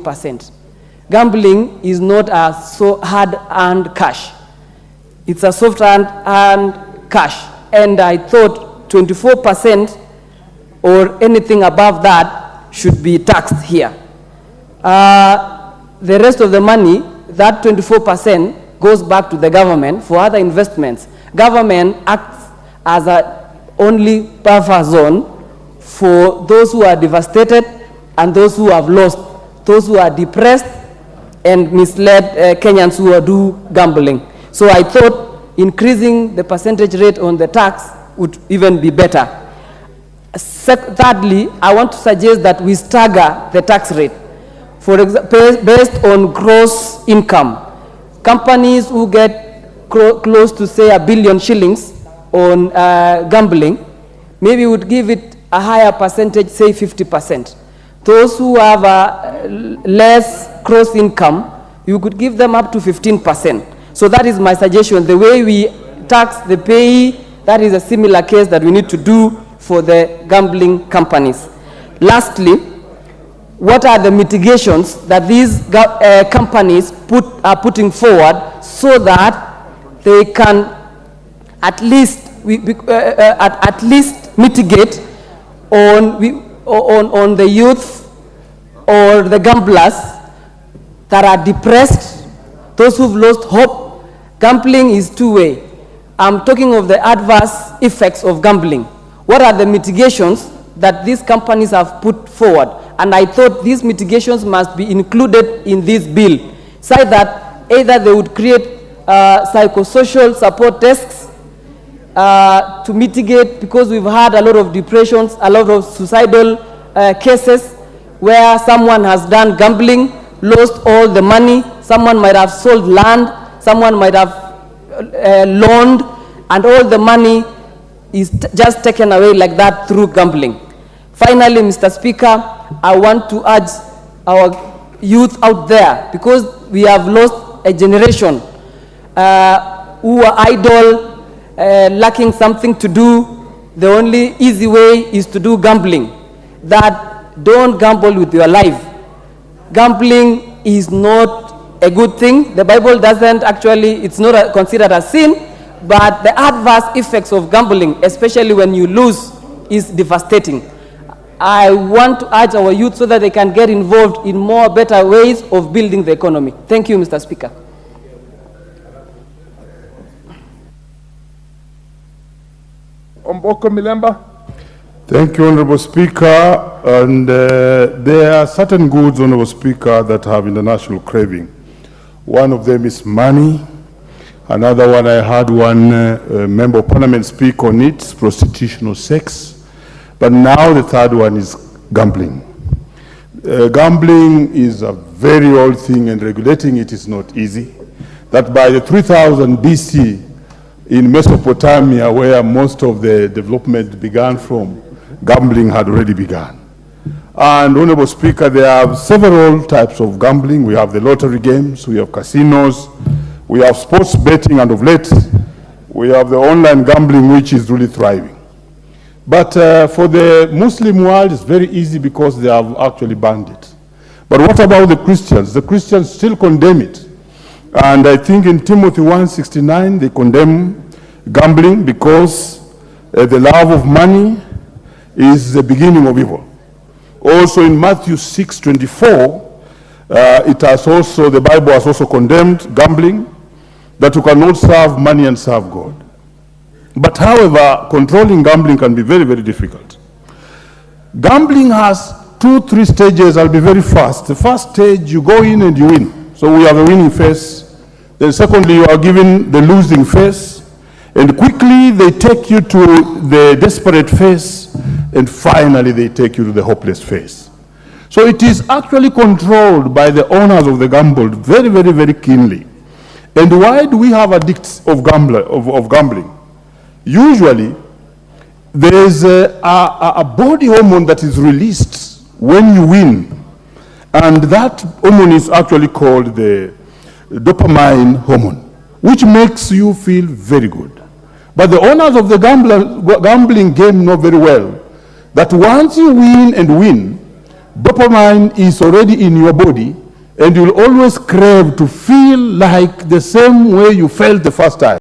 28%. Gambling is not a so hard-earned cash. It's a soft-earned cash. And I thought 24% or anything above that should be taxed here. The rest of the money, that 24%, goes back to the government for other investments. Government acts as a only buffer zone for those who are devastated and those who have lost, those who are depressed and misled Kenyans who do gambling. So I thought increasing the percentage rate on the tax would even be better. Thirdly, I want to suggest that we stagger the tax rate. For example, based on gross income, companies who get close to, say, 1 billion shillings on gambling, maybe would give it a higher percentage, say 50%. Those who have less gross income, you could give them up to 15%. So that is my suggestion. The way we tax the payee, that is a similar case that we need to do for the gambling companies. Lastly, what are the mitigations that these companies are putting forward so that they can at least mitigate on the youth or the gamblers that are depressed, those who've lost hope? Gambling is two-way. I'm talking of the adverse effects of gambling. What are the mitigations that these companies have put forward? And I thought these mitigations must be included in this bill, so that either they would create psychosocial support desks to mitigate, because we've had a lot of depressions, a lot of suicidal cases where someone has done gambling, lost all the money, someone might have sold land, someone might have loaned, and all the money is just taken away like that through gambling. Finally, Mr. Speaker, I want to urge our youth out there, because we have lost a generation who are idle, lacking something to do. The only easy way is to do gambling. That don't gamble with your life. Gambling is not a good thing. The Bible doesn't actually, it's not considered a sin, but the adverse effects of gambling, especially when you lose, is devastating. I want to urge our youth so that they can get involved in more better ways of building the economy. Thank you, Mr. Speaker. Omboko Milemba. Thank you, Honorable Speaker. And there are certain goods, Honorable Speaker, that have international craving. One of them is money. Another one, I had one member of parliament speak on it, prostitution or sex. But now the third one is gambling. Gambling is a very old thing, and regulating it is not easy. That by the 3000 BC in Mesopotamia, where most of the development began from, gambling had already begun. And Honorable Speaker, there are several types of gambling. We have the lottery games, we have casinos, we have sports betting, and of late, we have the online gambling, which is really thriving. But for the Muslim world, it's very easy because they have actually banned it. But what about the Christians? The Christians still condemn it. And I think in Timothy 1:69, they condemn gambling because the love of money is the beginning of evil. Also in Matthew 6:24, it has also, the Bible has also condemned gambling, that you cannot serve money and serve God. But however, controlling gambling can be very, very difficult. Gambling has 2-3 stages. I'll be very fast. The first stage, you go in and you win. So we have a winning phase. Then secondly, you are given the losing phase. And quickly they take you to the desperate phase. And finally they take you to the hopeless phase. So it is actually controlled by the owners of the gamble very, very, very keenly. And why do we have addicts of gambling? Usually, there is a body hormone that is released when you win. And that hormone is actually called the dopamine hormone, which makes you feel very good. But the owners of the gambling game know very well that once you win and win, dopamine is already in your body, and you'll always crave to feel like the same way you felt the first time.